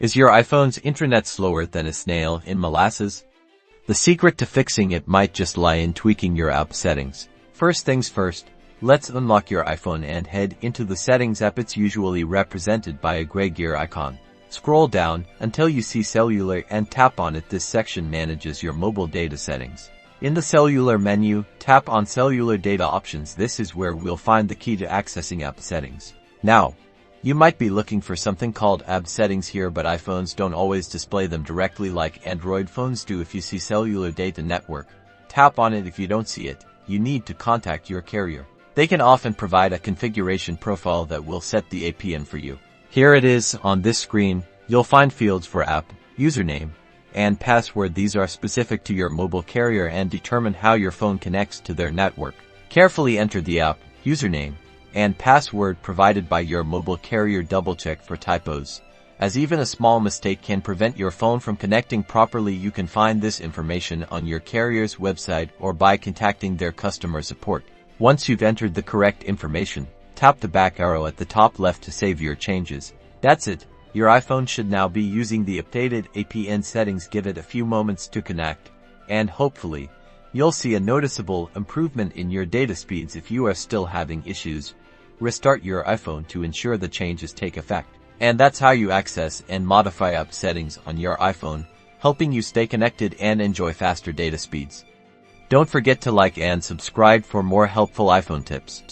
Is your iPhone's internet slower than a snail in molasses? The secret to fixing it might just lie in tweaking your app settings. First things first, let's unlock your iPhone and head into the Settings app. It's usually represented by a gray gear icon. Scroll down until you see Cellular and tap on it. This section manages your mobile data settings. In the Cellular menu, tap on Cellular Data Options. This is where we'll find the key to accessing app settings. Now, you might be looking for something called app settings here, but iPhones don't always display them directly like Android phones do. If you see Cellular Data Network, tap on it. If you don't see it, you need to contact your carrier. They can often provide a configuration profile that will set the APN for you. Here it is on this screen. You'll find fields for app, username, and password. These are specific to your mobile carrier and determine how your phone connects to their network. Carefully enter the app, username, and password provided by your mobile carrier. Double check for typos, as even a small mistake can prevent your phone from connecting properly. You can find this information on your carrier's website or by contacting their customer support. Once you've entered the correct information, tap the back arrow at the top left to save your changes. That's it. Your iPhone should now be using the updated APN settings. Give it a few moments to connect, and hopefully, you'll see a noticeable improvement in your data speeds. If you are still having issues, restart your iPhone to ensure the changes take effect. And that's how you access and modify app settings on your iPhone, helping you stay connected and enjoy faster data speeds. Don't forget to like and subscribe for more helpful iPhone tips.